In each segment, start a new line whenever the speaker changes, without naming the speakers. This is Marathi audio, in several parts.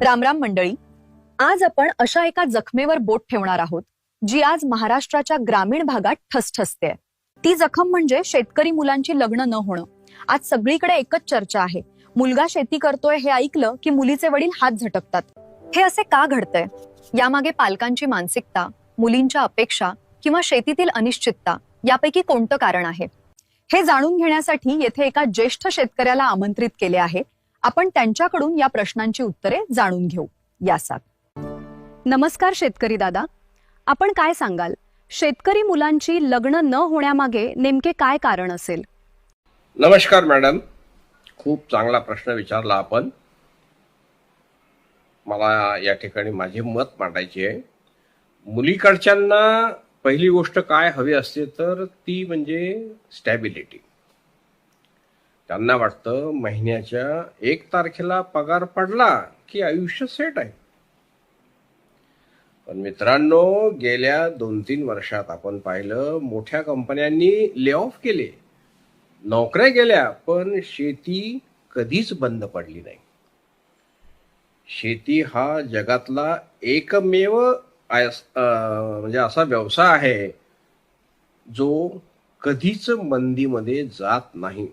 रामराम मंडळी. आज आपण अशा एका जखमेवर बोट ठेवणार आहोत जी आज महाराष्ट्राच्या ग्रामीण भागात ठसठसते. ती जखम म्हणजे शेतकरी मुलांची लग्न न होणं. आज सगळीकडे एकच चर्चा आहे. मुलगा शेती करतोय हे ऐकलं की मुलीचे वडील हात झटकतात. हे असे का घडतंय? यामागे पालकांची मानसिकता, मुलींच्या अपेक्षा किंवा शेतीतील अनिश्चितता यापैकी कोणतं कारण आहे? हे जाणून घेण्यासाठी येथे एका ज्येष्ठ शेतकऱ्याला आमंत्रित केले आहे. आपण त्यांच्याकडून या प्रश्नांची उत्तरे जाणून घेऊ. यासात. नमस्कार शेतकरी दादा, आपण काय सांगाल? शेतकरी मुलांची लग्न न होण्यामागे नेमके काय कारण असेल?
नमस्कार मॅडम, खूप चांगला प्रश्न विचारला आपण. मला या ठिकाणी माझे मत मांडायचे आहे. मुलीकडच्यांना पहिली गोष्ट काय हवी असते तर ती म्हणजे स्टॅबिलिटी. त्यांना वाटतं महिन्याच्या 1 तारखेला पगार पडला की आयुष्य सेट आहे. पण मित्रांनो, गेल्या 2-3 वर्षात आपण पाहिलं मोठ्या कंपन्यांनी ले ऑफ केले, नोकऱ्या गेल्या, पण शेती कधीच बंद पडली नाही. शेती हा जगातला एकमेव म्हणजे असा व्यवसाय आहे जो कधीच मंदीमध्ये जात नाही.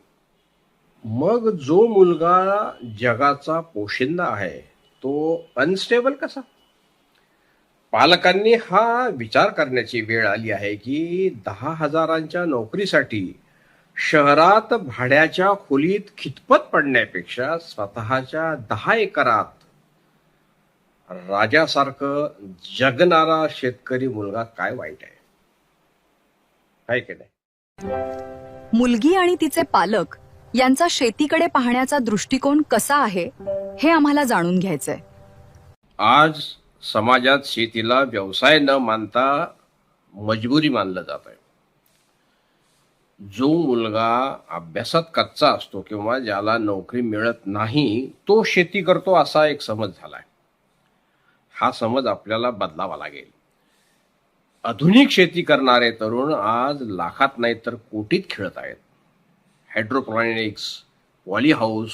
मग जो मुलगा जगाचा पोशिंदा आहे तो अनस्टेबल कसा? पालकांनी हा विचार करण्याची वेळ आली आहे की 10,000च्या नोकरीसाठी शहरात भाड्याच्या खोलीत खितपत पडण्यापेक्षा स्वतःच्या 10 एकरात राजासारखं जगणारा शेतकरी मुलगा काय वाईट आहे की नाही?
मुलगी आणि तिचे पालक यांचा शेतीकडे पाहण्याचा दृष्टिकोन कसा आहे हे आम्हाला जाणून घ्यायचंय.
आज समाजात शेतीला व्यवसाय न मानता मजबुरी मानलं जात आहे. जो मुलगा अभ्यासात कच्चा असतो किंवा ज्याला नोकरी मिळत नाही तो शेती करतो असा एक समज झालाय. हा समज आपल्याला बदलावा लागेल. आधुनिक शेती करणारे तरुण आज लाखात नाही तर कोटीत खेळत आहेत. हायड्रोपोनिक्स, पॉली हाऊस,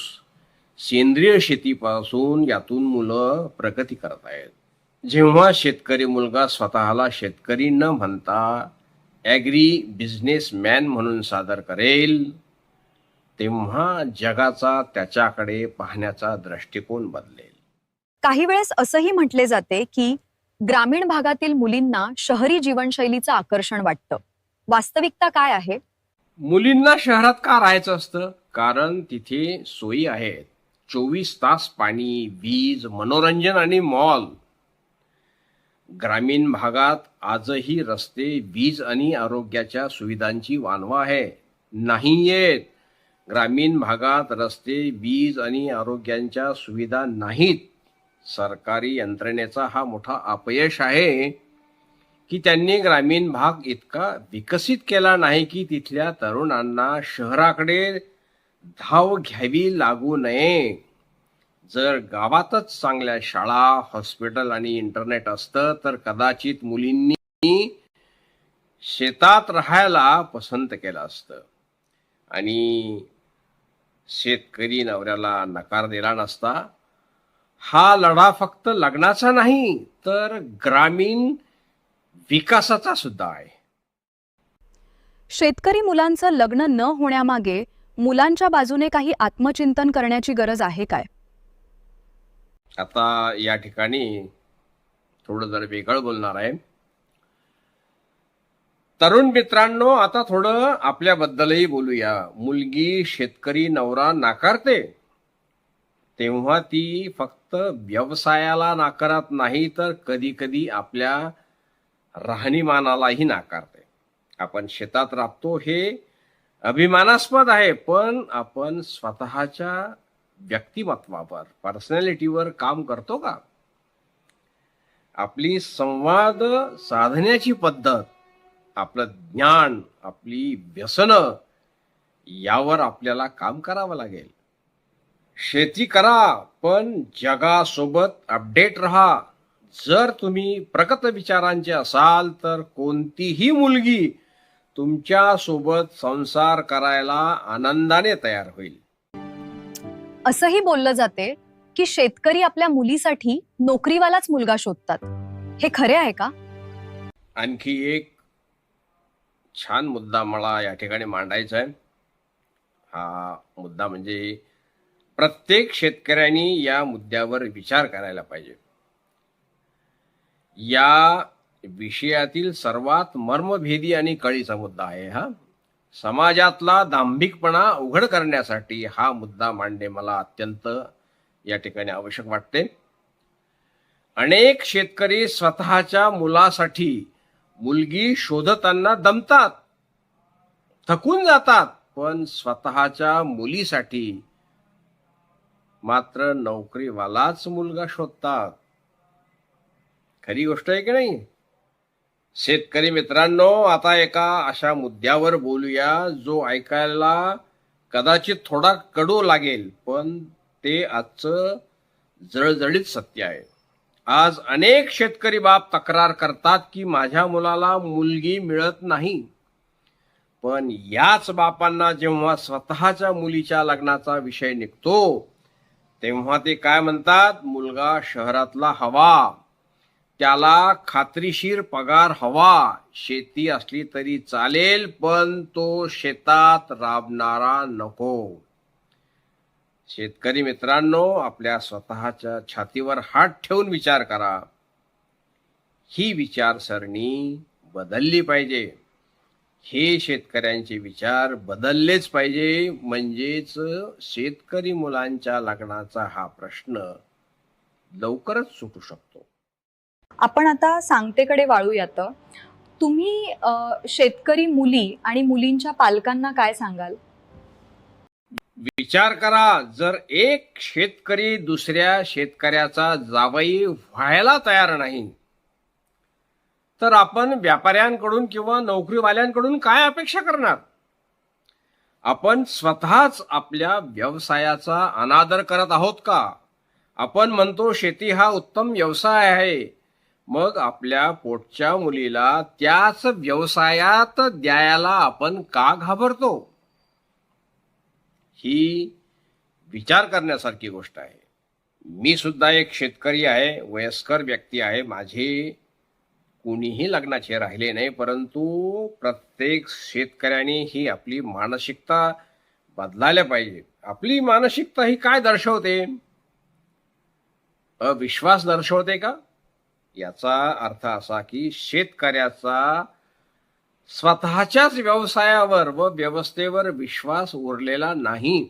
सेंद्रिय शेतीपासून यातून मुलं प्रगती करत आहेत. जेव्हा शेतकरी मुलगा स्वतःला शेतकरी न म्हणता ॲग्री बिझनेसमॅन म्हणून सादर करेल तेव्हा जगाचा त्याच्याकडे पाहण्याचा दृष्टिकोन बदलेल.
काही वेळेस असंही म्हटले जाते की ग्रामीण भागातील मुलींना शहरी जीवनशैलीचं आकर्षण वाटतं. वास्तविकता काय आहे?
मुलींना शहरात का राहायचं असतं? कारण तिथे सोयी आहेत. 24 तास पाणी, वीज, मनोरंजन आणि मॉल. ग्रामीण भागात आजही रस्ते, वीज आणि आरोग्याच्या सुविधांची वानवा आहे. नाही येत. ग्रामीण भागात रस्ते, वीज आणि आरोग्याच्या सुविधा नाहीत. सरकारी यंत्रणेचा हा मोठा अपयश आहे की त्यांनी ग्रामीण भाग इतका विकसित केला नाही की तिथल्या तरुणांना शहराकडे धाव घ्यावी लागू नये. जर गावातच चांगल्या शाळा, हॉस्पिटल आणि इंटरनेट असतं तर कदाचित मुलींनी शेतात राहायला पसंत केलं असतं आणि शेतकरी नवऱ्याला नकार दिला नसता. हा लढा फक्त लग्नाचा नाही तर ग्रामीण विकासाचा सुद्धा आहे.
शेतकरी मुलांचं लग्न न होण्यामागे मुलांच्या बाजूने काही आत्मचिंतन करण्याची गरज आहे काय?
आता या ठिकाणी थोडं जर वेगळं बोलणार आहे. तरुण मित्रांनो, आता थोडं आपल्याबद्दलही बोलूया. मुलगी शेतकरी नवरा नाकारते तेव्हा ती फक्त व्यवसायाला नाकारत नाही तर कधी कधी आपल्या राहणीमानालाही नाकारते. आपण शेतात राबतो हे अभिमानास्पद आहे, पण आपण स्वतःच्या व्यक्तिमत्वावर, पर्सनॅलिटीवर काम करतो का? आपली संवाद साधण्याची पद्धत, आपलं ज्ञान, आपली व्यसनं यावर आपल्याला काम करावं लागेल. शेती करा पण जगासोबत अपडेट राहा. जर तुम्ही प्रगत विचारांचे असाल तर कोणतीही मुलगी तुमच्या सोबत संसार करायला आनंदाने तयार होईल.
असंही बोललं जाते की शेतकरी आपल्या मुलीसाठी नोकरीवालाच मुलगा शोधतात. हे खरे आहे का?
आणखी एक छान मुद्दा मला या ठिकाणी मांडायचा आहे. हा मुद्दा म्हणजे प्रत्येक शेतकऱ्यांनी या मुद्द्यावर विचार करायला पाहिजे. या विषयातील सर्वात मर्मभेदी आणि कळीचा मुद्दा आहे हा. समाजातला दांभिकपणा उघड करण्यासाठी हा मुद्दा मांडणे मला अत्यंत या ठिकाणी आवश्यक वाटते. अनेक शेतकरी स्वतःच्या मुलासाठी मुलगी शोधताना दमतात, थकून जातात, पण स्वतःच्या मुलीसाठी मात्र नोकरीवालाच मुलगा शोधतात. खरी गोष्ट आहे की नाही? शेतकरी मित्रांनो, आता एका अशा मुद्द्यावर बोलूया जो ऐकायला कदाचित थोडा कडू लागेल, पण ते आजचं जळजळीत सत्य आहे. आज अनेक शेतकरी बाप तक्रार करतात की माझ्या मुलाला मुलगी मिळत नाही. पण याच बापांना जेव्हा स्वतःच्या मुलीच्या लग्नाचा विषय निघतो तेव्हा ते काय म्हणतात? मुलगा शहरातला हवा, त्याला खात्रीशीर पगार हवा, शेती असली तरी चालेल पण तो शेतात राबणारा नको. शेतकरी मित्रांनो, आपल्या स्वतःच्या छातीवर हात ठेवून विचार करा. ही विचारसरणी बदलली पाहिजे. हे शेतकऱ्यांचे विचार बदललेच पाहिजे. म्हणजेच शेतकरी मुलांच्या लग्नाचा हा प्रश्न लवकरच सुटू शकतो.
आपण आता सांगतेकडे वाळूयात. तुम्ही शेतकरी मुली आणि मुलींच्या पालकांना काय सांगाल?
विचार करा, जर एक शेतकरी दुसऱ्या शेतकऱ्याचा जावई व्हायला तयार नाही तर आपण व्यापाऱ्यांकडून किंवा नोकरीवाल्यांकडून काय अपेक्षा करणार? आपण स्वतःच आपल्या व्यवसायाचा अनादर करत आहोत का? आपण म्हणतो शेती हा उत्तम व्यवसाय आहे, मग आपल्या पोटच्या मुलीला त्याच व्यवसायात द्यायला आपण का घाबरतो? ही विचार करण्यासारखी गोष्ट आहे. मी सुद्धा एक शेतकरी आहे, वयस्कर व्यक्ती आहे. माझे कोणीही लग्नाचे राहिले नाही, परंतु प्रत्येक शेतकऱ्याने ही आपली मानसिकता बदलायला पाहिजे. आपली मानसिकता ही काय दर्शवते? अविश्वास दर्शवते का? याचा अर्थ असा की शेतकऱ्याचा स्वतःच्याच व्यवसायावर व व्यवस्थेवर विश्वास उरलेला नाही.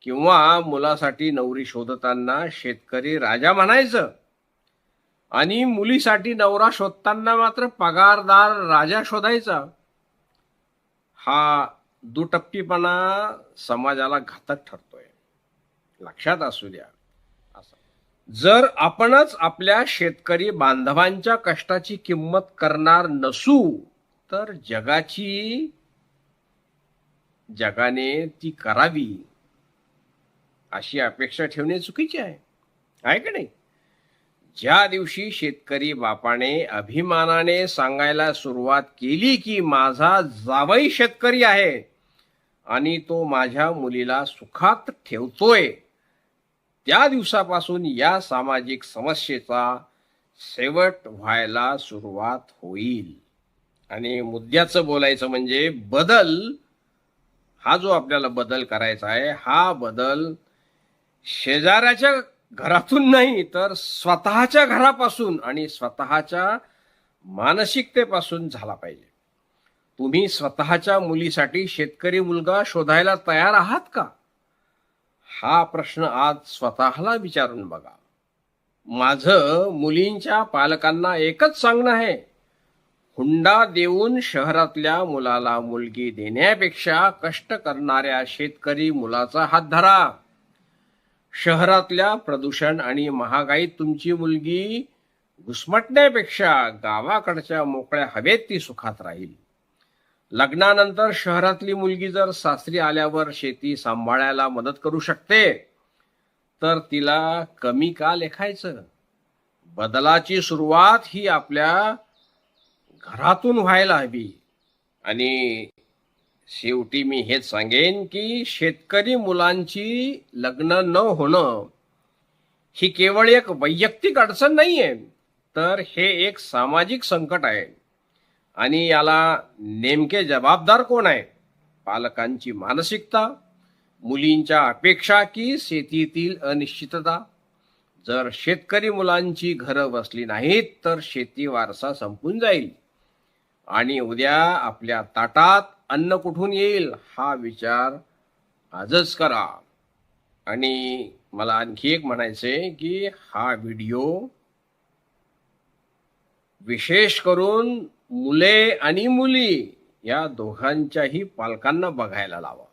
किंवा मुलासाठी नवरी शोधताना शेतकरी राजा म्हणायचं आणि मुलीसाठी नवरा शोधताना मात्र पगारदार राजा शोधायचा. हा दुटप्पीपणा समाजाला घातक ठरतोय, लक्षात असू द्या. जर आपणच आपल्या शेतकरी बांधवांच्या कष्टाची किंमत करणार नसू तर जगाने ती करावी अशी अपेक्षा ठेवणे चुकीचे आहे का नाही? ज्या दिवशी शेतकरी बापाने अभिमानाने सांगायला सुरुवात केली की माझा जावई शेतकरी आहे आणि तो माझ्या मुलीला सुखात ठेवतोय, त्या दिवसापासून या सामाजिक समस्येचा शेवट व्हायला सुरुवात होईल. आणि मुद्द्याचं बोलायचं म्हणजे बदल, हा जो आपल्याला बदल करायचा आहे, हा बदल शेजाऱ्याच्या घरातून नाही तर स्वतःच्या घरापासून आणि स्वतःच्या मानसिकतेपासून झाला पाहिजे. तुम्ही स्वतःच्या मुलीसाठी शेतकरी मुलगा शोधायला तयार आहात का? हा प्रश्न आज स्वतःला विचारून बघा. माझं मुलींच्या पालकांना एकच सांगणं आहे, हुंडा देऊन शहरातल्या मुलाला मुलगी देण्यापेक्षा कष्ट करणाऱ्या शेतकरी मुलाचा हात धरा. शहरातल्या प्रदूषण आणि महागाईत तुमची मुलगी घुसमटण्यापेक्षा गावाकडच्या मोकळ्या हवेत ती सुखात राहील. लग्नानंतर शहरातली मुलगी जर सासरी आल्यावर शेती सांभाळायला मदत करू शकते तर तिला कमी का लेखायचं? बदलाची सुरुवात ही आपल्या घरातून व्हायला हवी. आणि शेवटी मी हेच सांगेन की शेतकरी मुलांची लग्न न होणं ही केवळ एक वैयक्तिक अडचण नाहीये, तर हे एक सामाजिक संकट आहे. आणि याला नेमके जबाबदार कोण आहे? पालकांची मानसिकता, मुलींच्या अपेक्षा की शेतीतील अनिश्चितता? जर शेतकरी मुलांची घरं बसली नाहीत तर शेती वारसा संपून जाईल आणि उद्या आपल्या ताटात अन्न कुठून येईल हा विचार आजच करा. आणि मला आणखी एक म्हणायचंय की हा व्हिडिओ विशेष करून मुले आणि मुली या दोघांच्याही पालकांना बघायला लावा.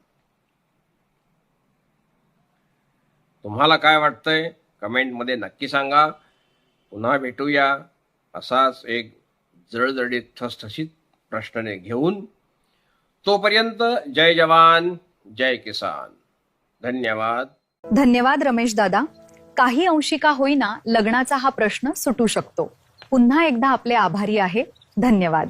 तुम्हाला काय वाटतंय कमेंटमध्ये नक्की सांगा. पुन्हा भेटूया असाच एक जळजळीत ठसठशीत प्रश्नाने घेऊन. तोपर्यंत जय जवान जय किसान. धन्यवाद.
धन्यवाद रमेश दादा. काही अंशी का होईना लग्नाचा हा प्रश्न सुटू शकतो. पुन्हा एकदा आपले आभारी आहे. धन्यवाद.